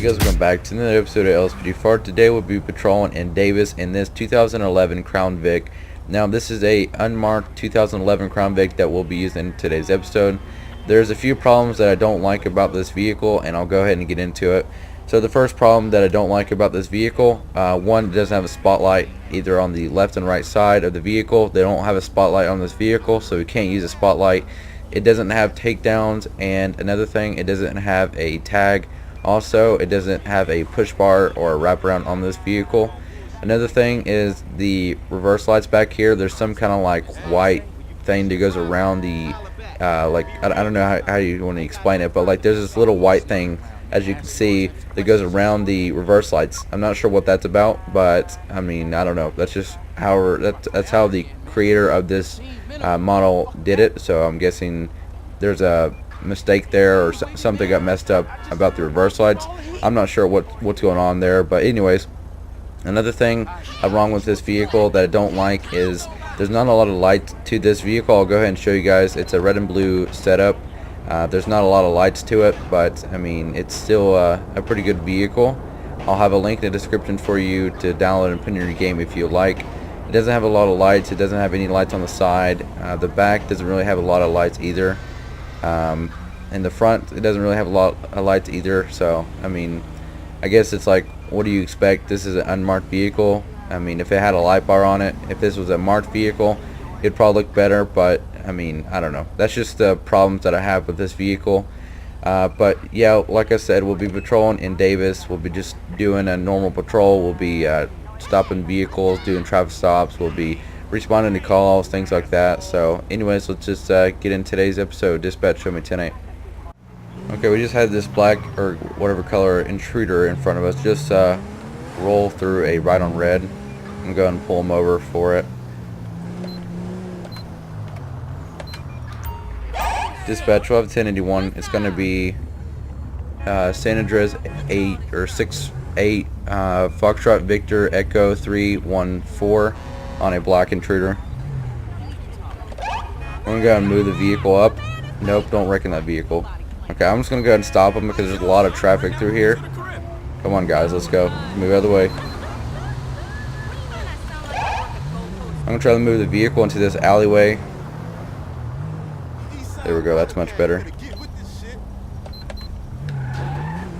guys, welcome back to another episode of LSPDFR. Today we'll be patrolling in Davis in this 2011 Crown Vic. Now this is a unmarked 2011 Crown Vic that we'll be using in today's episode. There's a few problems that I don't like about this vehicle, and I'll go ahead and get into it. So the first problem that I don't like about this vehicle, one, it doesn't have a spotlight either on the left and right side of the vehicle. They don't have a spotlight on this vehicle, so we can't use a spotlight. It doesn't have takedowns, and another thing, it doesn't have a tag. Also, it doesn't have a push bar or a wraparound on this vehicle. Another thing is the reverse lights back here. There's some kind of like white thing that goes around the like I don't know how you want to explain it, but like there's this little white thing, as you can see, that goes around the reverse lights. I'm not sure what that's about, but I mean, I don't know. That's just how that's how the creator of this model did it. So I'm guessing there's a mistake there, or something got messed up about the reverse lights. I'm not sure what's going on there, but anyways, another thing wrong with this vehicle that I don't like is there's not a lot of light to this vehicle. I'll go ahead and show you guys. It's a red and blue setup. There's not a lot of lights to it, but I mean, it's still a pretty good vehicle. I'll have a link in the description for you to download and put in your game if you like. It doesn't have a lot of lights. It doesn't have any lights on the side. The back doesn't really have a lot of lights either. In the front, it doesn't really have a lot of lights either. So I mean, I guess it's like, what do you expect? This is an unmarked vehicle. I mean, if it had a light bar on it, if this was a marked vehicle, it'd probably look better. But I mean, I don't know. That's just the problems that I have with this vehicle. But yeah, like I said, we'll be patrolling in Davis. We'll be just doing a normal patrol. We'll be stopping vehicles, doing traffic stops. We'll be responding to calls, things like that. So anyways, let's just get in today's episode. Dispatch, show me 10-8. Okay, we just had this black or whatever color intruder in front of us just roll through a right on red. I'm gonna go ahead and pull him over for it. Dispatch, we'll have 1081. It's gonna be San Andreas 8 or 68 Foxtrot Victor Echo 314 on a black intruder. I'm gonna go ahead and move the vehicle up. Nope, don't wreck that vehicle. Okay, I'm just gonna go ahead and stop him because there's a lot of traffic through here. Come on, guys, let's go. Move out of the way. I'm gonna try to move the vehicle into this alleyway. There we go, that's much better.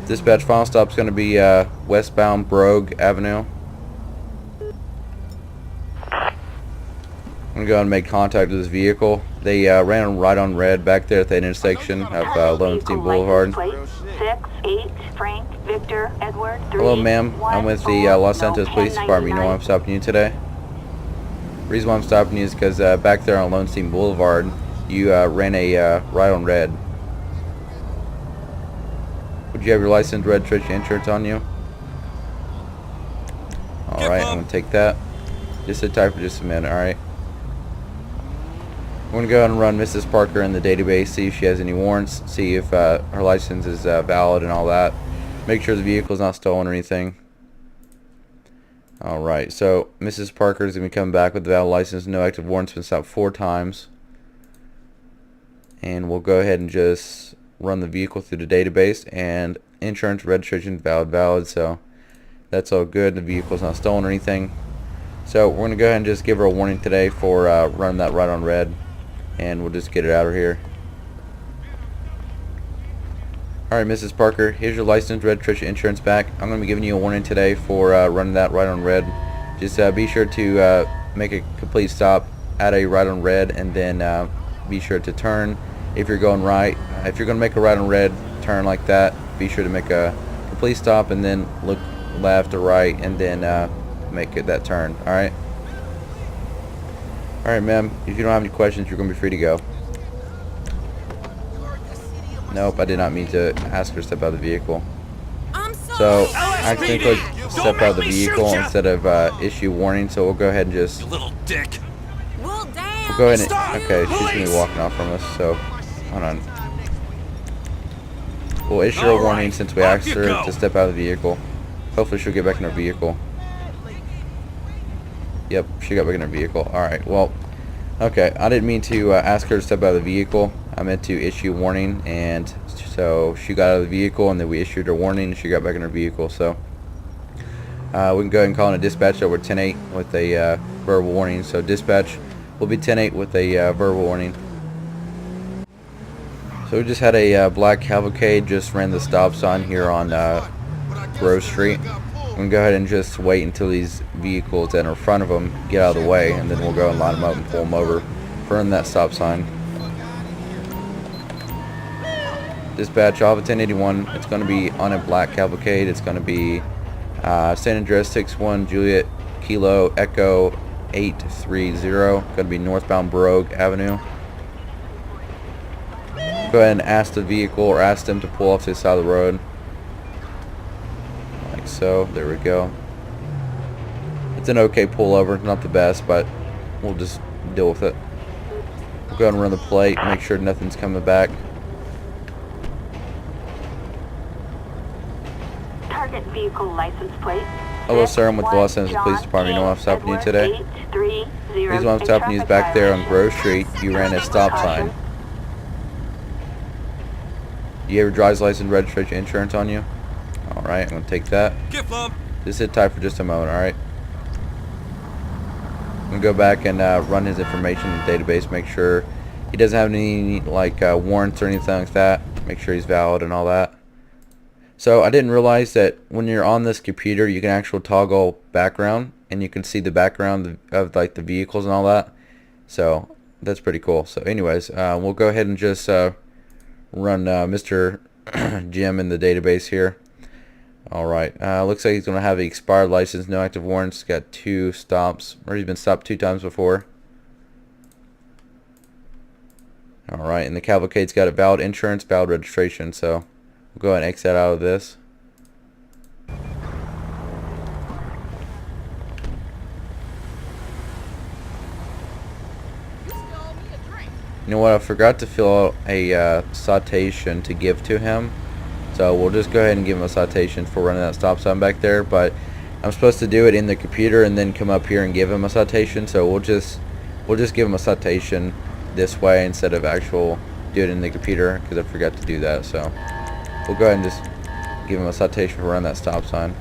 Dispatch, final stop's gonna be westbound Brogue Avenue. I'm gonna go ahead and make contact with this vehicle. They ran right on red back there at the intersection of Lowenstein Boulevard. Hello, ma'am. I'm with the Los Santos Police Department. You know why I'm stopping you today? The reason why I'm stopping you is because back there on Lowenstein Boulevard, you ran a right on red. Would you have your license, registration, insurance on you? Alright, I'm gonna take that. Just sit tight for just a minute, alright? I'm going to go ahead and run Mrs. Parker in the database, see if she has any warrants, see if her license is valid and all that. Make sure the vehicle is not stolen or anything. Alright, so Mrs. Parker is going to be coming back with a valid license, no active warrants, been stopped 4 times. And we'll go ahead and just run the vehicle through the database, and insurance, registration, valid, so that's all good. The vehicle is not stolen or anything. So we're going to go ahead and just give her a warning today for running that right on red. And we'll just get it out of here. Alright, Mrs. Parker, here's your license, registration, insurance back. I'm going to be giving you a warning today for running that right on red. Just be sure to make a complete stop at a right on red, and then be sure to turn if you're going right. If you're going to make a right on red turn like that, be sure to make a complete stop and then look left or right, and then make it that turn. Alright? Alright, ma'am, if you don't have any questions, you're going to be free to go. Nope, I did not mean to ask her to step out of the vehicle. So, I accidentally stepped out of the vehicle instead of issue warning, so we'll go ahead and just... You little dick. We'll go ahead and... Okay, she's going to be walking off from us, so... Hold on. We'll issue her a warning since we asked her to step out of the vehicle. Hopefully she'll get back in her vehicle. Yep, she got back in her vehicle. Alright, well, okay. I didn't mean to ask her to step out of the vehicle. I meant to issue a warning, and so she got out of the vehicle, and then we issued her warning, and she got back in her vehicle. So we can go ahead and call in a dispatch over 10-8 with a verbal warning. So dispatch will be 10-8 with a verbal warning. So we just had a black cavalcade just ran the stop sign here on Grove Street. We can go ahead and just wait until these vehicles that are in front of them get out of the way, and then we'll go and line them up and pull them over for running that stop sign. Dispatch, Alpha 1081, it's going to be on a black cavalcade. It's going to be same address 61 Juliet Kilo Echo 830. Going to be northbound Brogue Avenue. Go ahead and ask the vehicle, or ask them to pull off to the side of the road. Like so. There we go. It's an okay pullover, not the best, but we'll just deal with it. We'll go ahead and run the plate, make sure nothing's coming back. Target vehicle license plate. Hello sir, I'm with the Los Angeles Police Department. You know what's stopping you today? Please, what I'm stopping you is back there on Grove Street. You ran a stop sign. Do you have your driver's license, registration, insurance on you? Alright, I'm going to take that. Just sit tight for just a moment, alright? I'm going to go back and run his information in the database, make sure he doesn't have any like warrants or anything like that. Make sure he's valid and all that. So I didn't realize that when you're on this computer, you can actually toggle background, and you can see the background of like the vehicles and all that. So that's pretty cool. So anyways, we'll go ahead and just run Mr. Jim in the database here. Alright, looks like he's going to have an expired license, no active warrants, got 2 stops, or he's been stopped 2 times before. Alright, and the cavalcade's got a valid insurance, valid registration, so we'll go ahead and exit out of this. You know what, I forgot to fill out a citation to give to him. So we'll just go ahead and give him a citation for running that stop sign back there. But I'm supposed to do it in the computer and then come up here and give him a citation. So we'll just give him a citation this way instead of actual do it in the computer, because I forgot to do that. So we'll go ahead and just give him a citation for running that stop sign.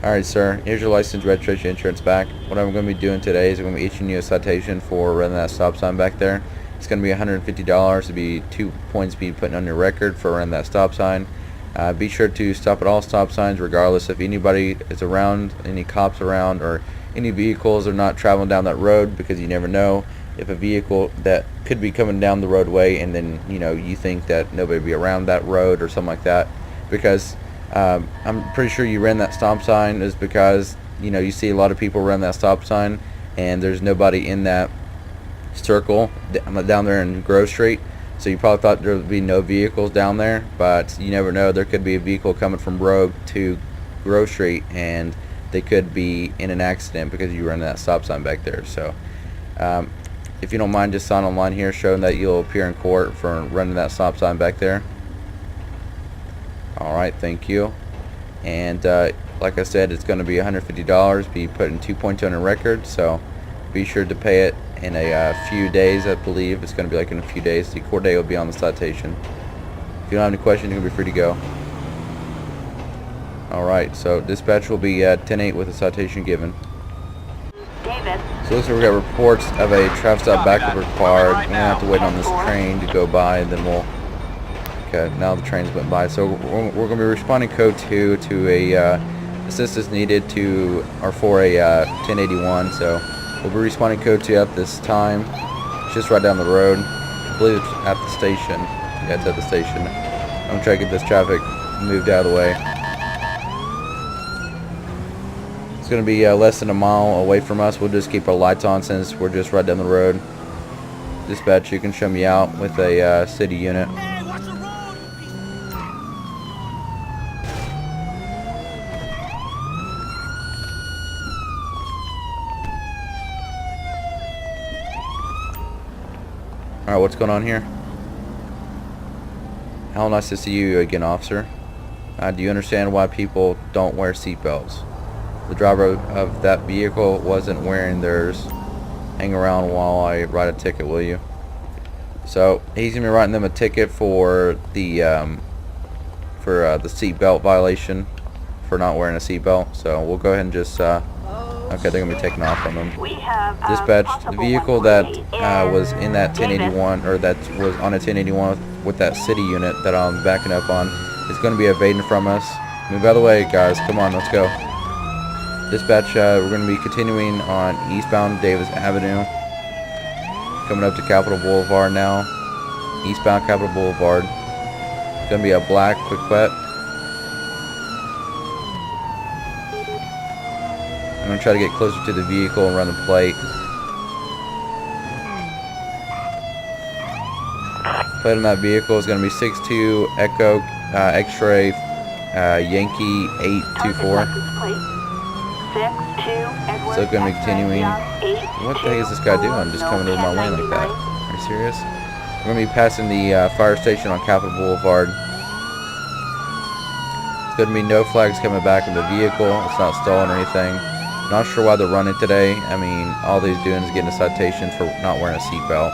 Alright sir, here's your license, registration, insurance back. What I'm going to be doing today is I'm going to be issuing you a citation for running that stop sign back there. It's going to be $150. It'll be 2 points be put on your record for running that stop sign. Be sure to stop at all stop signs regardless if anybody is around, any cops around, or any vehicles are not traveling down that road, because you never know if a vehicle that could be coming down the roadway and then you think that nobody will be around that road or something like that, because I'm pretty sure you ran that stop sign is because you see a lot of people run that stop sign and there's nobody in that circle down there in Grove Street. So you probably thought there would be no vehicles down there, but you never know. There could be a vehicle coming from Brogue to Grove Street, and they could be in an accident because you run that stop sign back there. So if you don't mind, just sign online here showing that you'll appear in court for running that stop sign back there. Alright, thank you. And like I said, it's going to be $150, be put in 2 points on your record, so be sure to pay it in a few days. I believe it's going to be like in a few days. The court day will be on the citation. If you don't have any questions, you can be free to go. Alright, so dispatch will be at 10-8 with a citation given. David. So looks like we got reports of a traffic stop backup required. We're going to have to wait on this train to go by, and then we'll... Okay, now the train's went by. So we're going to be responding code 2 to a assistance needed to, or for a 1081. So we'll be responding code 2 at this time. It's just right down the road. I believe it's at the station. Yeah, it's at the station. I'm going to try to get this traffic moved out of the way. It's going to be less than a mile away from us. We'll just keep our lights on since we're just right down the road. Dispatch, you can show me out with a city unit. Alright, what's going on here? How nice to see you again, officer. Do you understand why people don't wear seatbelts? The driver of that vehicle wasn't wearing theirs. Hang around while I write a ticket, will you? So he's gonna be writing them a ticket for the seatbelt violation for not wearing a seatbelt. So we'll go ahead and just okay, they're gonna be taking off on them. We have Dispatch, the vehicle that was in that Davis. 1081, or that was on a 1081 with that city unit that I'm backing up on, is going to be evading from us. Move out of the way, guys. Come on, let's go. Dispatch, we're going to be continuing on eastbound Davis Avenue, coming up to Capitol Boulevard now. Eastbound Capitol Boulevard. It's going to be a black quick wet. I'm going to try to get closer to the vehicle and run the plate. Plate on that vehicle is going to be 62 Echo X-Ray Yankee 824. So it's going to be continuing. What the heck is this guy doing? Just coming over my lane like that. Are you serious? We're going to be passing the fire station on Capitol Boulevard. There's going to be no flags coming back in the vehicle. It's not stolen or anything. Not sure why they're running today. I mean, all they're doing is getting a citation for not wearing a seatbelt.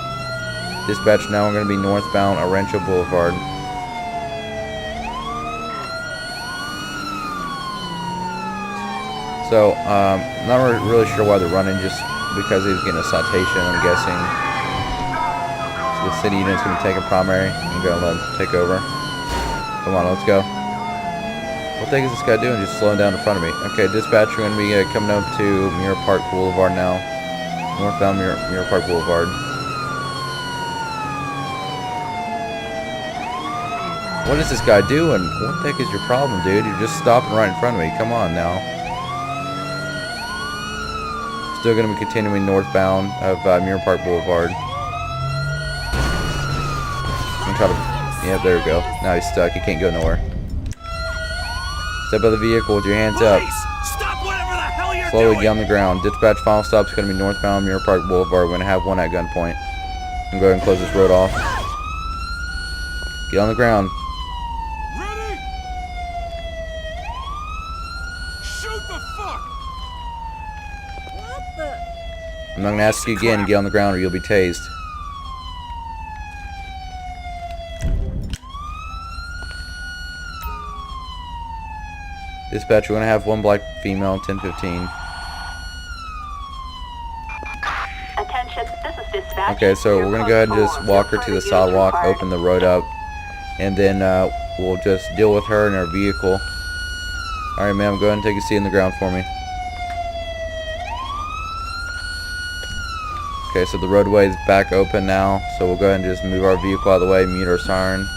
Dispatch, now we're going to be northbound Rancho Boulevard. So, not really sure why they're running, just because he was getting a citation, I'm guessing. So the city unit's going to be taking primary and go and let him take over. Come on, let's go. What the heck is this guy doing? Just slowing down in front of me. Okay, dispatch, we're going to be coming up to Mirror Park Boulevard now. Northbound Mirror Park Boulevard. What is this guy doing? What the heck is your problem, dude? You're just stopping right in front of me. Come on now. Still going to be continuing northbound of Mirror Park Boulevard. I'm going to try to... Yeah, there we go. Now he's stuck. He can't go nowhere. Step out of the vehicle with your hands up. Stop whatever the hell you're Slowly doing. get on the ground. Dispatch final stop is going to be northbound Mirror Park Boulevard. We're going to have one at gunpoint. I'm going to go ahead and close this road off. Get on the ground. Ready? Shoot the fuck. What the? I'm not going to ask you again to get on the ground or you'll be tased. Dispatch, we're going to have one black female, 1015. Attention, this is dispatch. Okay, so we're going to go ahead and just walk her to the sidewalk, open the road up, and then we'll just deal with her in her vehicle. Alright, ma'am, go ahead and take a seat on the ground for me. Okay, so the roadway is back open now, so we'll go ahead and just move our vehicle out of the way, mute our siren.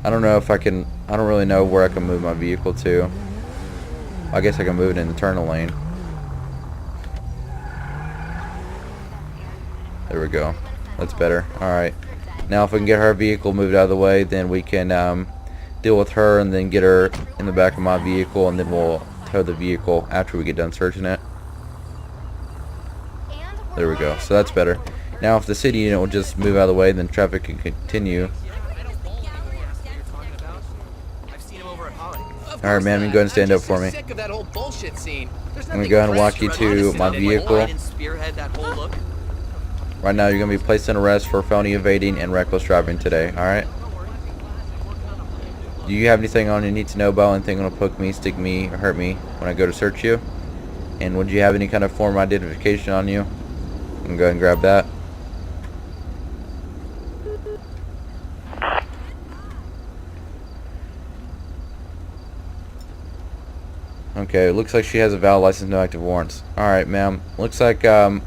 I don't know if I can, I don't really know where I can move my vehicle to. I guess I can move it in the turn lane. There we go. That's better. Alright. Now if we can get her vehicle moved out of the way, then we can deal with her and then get her in the back of my vehicle, and then we'll tow the vehicle after we get done searching it. There we go. So that's better. Now if the city unit will just move out of the way, then traffic can continue. Alright, man, you go ahead and stand up for me. Sick of that whole bullshit scene. I'm going to go ahead and walk you to my vehicle. Right now, you're going to be placed in arrest for felony evading and reckless driving today, alright? Do you have anything on you need to know about? Anything going to poke me, stick me, or hurt me when I go to search you? And would you have any kind of form of identification on you? I'm going to go ahead and grab that. Okay, it looks like she has a valid license, no active warrants. Alright, ma'am. Looks like you have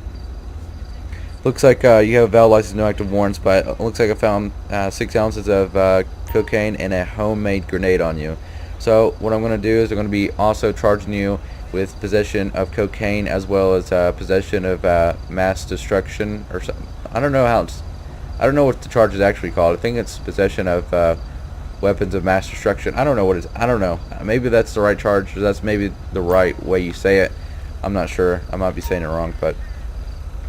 a valid license, no active warrants, but it looks like I found 6 ounces of cocaine and a homemade grenade on you. So what I'm going to do is I'm going to be also charging you with possession of cocaine as well as possession of mass destruction or something. I don't know what the charge is actually called. I think it's possession of weapons of mass destruction. I don't know what it is. I don't know. Maybe that's the right charge, or that's maybe the right way you say it. I'm not sure. I might be saying it wrong, but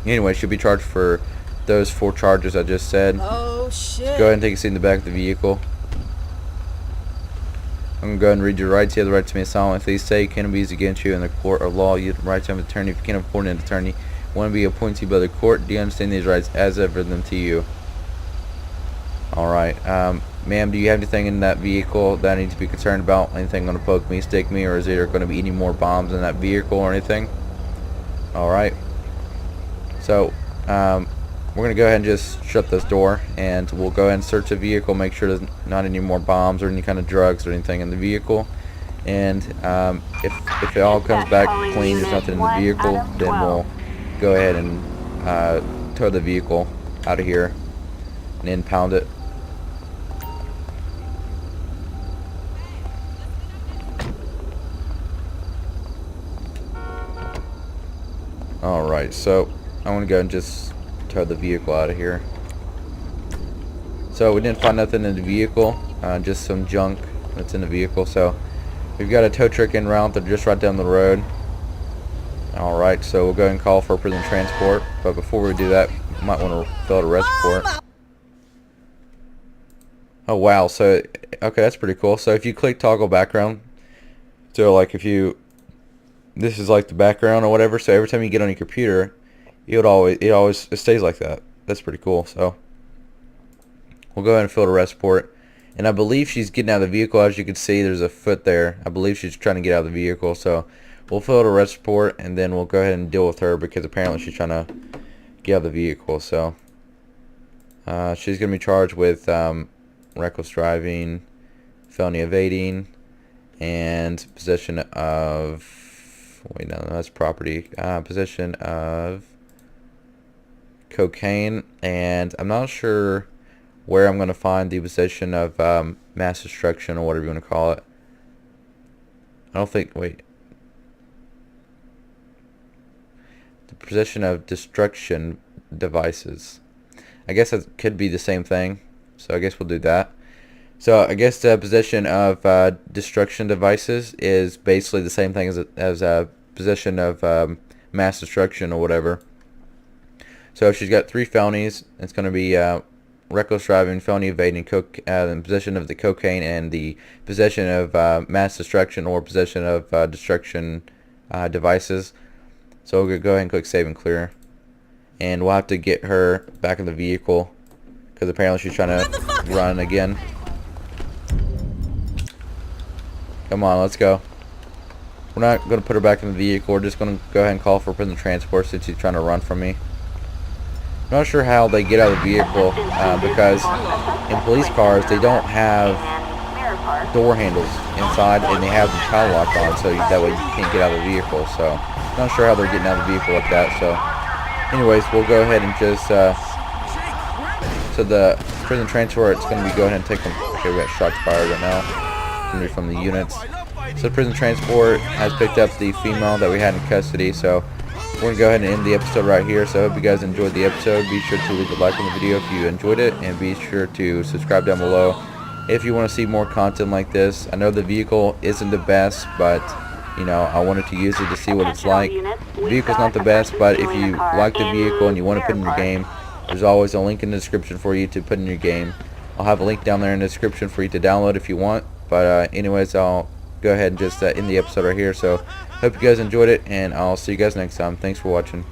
anyway, should be charged for those 4 charges I just said. Oh shit. Go ahead and take a seat in the back of the vehicle. I'm going to go ahead and read your rights. You have the right to be silent. If they say cannot be used against you in the court of law, you have the right to have an attorney. If you can't afford an attorney, want to be appointed by the court. Do you understand these rights as I've read them to you? Alright, ma'am, do you have anything in that vehicle that I need to be concerned about? Anything going to poke me, stick me, or is there going to be any more bombs in that vehicle or anything? Alright. So, we're going to go ahead and just shut this door, and we'll go ahead and search the vehicle, make sure there's not any more bombs or any kind of drugs or anything in the vehicle. And if it all comes back clean, there's nothing in the vehicle, then we'll go ahead and tow the vehicle out of here and impound it. Alright, so I want to go and just tow the vehicle out of here. So we didn't find nothing in the vehicle, just some junk that's in the vehicle. So we've got a tow truck en route. They're just right down the road. Alright, so we'll go ahead and call for prison transport. But before we do that, we might want to fill out a arrest report. Oh wow, so okay, that's pretty cool. So if you click toggle background, so like if you, this is like the background or whatever, so every time you get on your computer, it stays like that. That's pretty cool. So we'll go ahead and fill the arrest report. And I believe she's getting out of the vehicle. As you can see, there's a foot there. I believe she's trying to get out of the vehicle. So we'll fill the arrest report, and then we'll go ahead and deal with her because apparently she's trying to get out of the vehicle. So she's going to be charged with reckless driving, felony evading, and possession of, wait, no, that's property. Possession of cocaine, and I'm not sure where I'm going to find the possession of mass destruction or whatever you want to call it. I don't think, wait. The possession of destruction devices. I guess that could be the same thing, so I guess we'll do that. So I guess the possession of destruction devices is basically the same thing as possession of mass destruction or whatever. So she's got 3 felonies. It's going to be reckless driving, felony evading, the possession of the cocaine, and the possession of mass destruction or possession of destruction devices. So we'll go ahead and click save and clear. And we'll have to get her back in the vehicle because apparently she's trying to run again. Come on, let's go. We're not going to put her back in the vehicle. We're just going to go ahead and call for prison transport since she's trying to run from me. I'm not sure how they get out of the vehicle because in police cars they don't have door handles inside and they have the child lock on, so that way you can't get out of the vehicle. So not sure how they're getting out of the vehicle like that. So anyways, we'll go ahead and just so the prison transport, it's going to be go ahead and take them. Okay, we got shots fired right now. It's going to be from the units. So prison transport has picked up the female that we had in custody. So we're going to go ahead and end the episode right here. So I hope you guys enjoyed the episode. Be sure to leave a like on the video if you enjoyed it, and be sure to subscribe down below if you want to see more content like this. I know the vehicle isn't the best, but you know, I wanted to use it to see what it's like. The vehicle's not the best, but if you like the vehicle and you want to put in your game, there's always a link in the description for you to put in your game. I'll have a link down there in the description for you to download if you want. But anyways, I'll go ahead and just end the episode right here. So hope you guys enjoyed it, and I'll see you guys next time. Thanks for watching.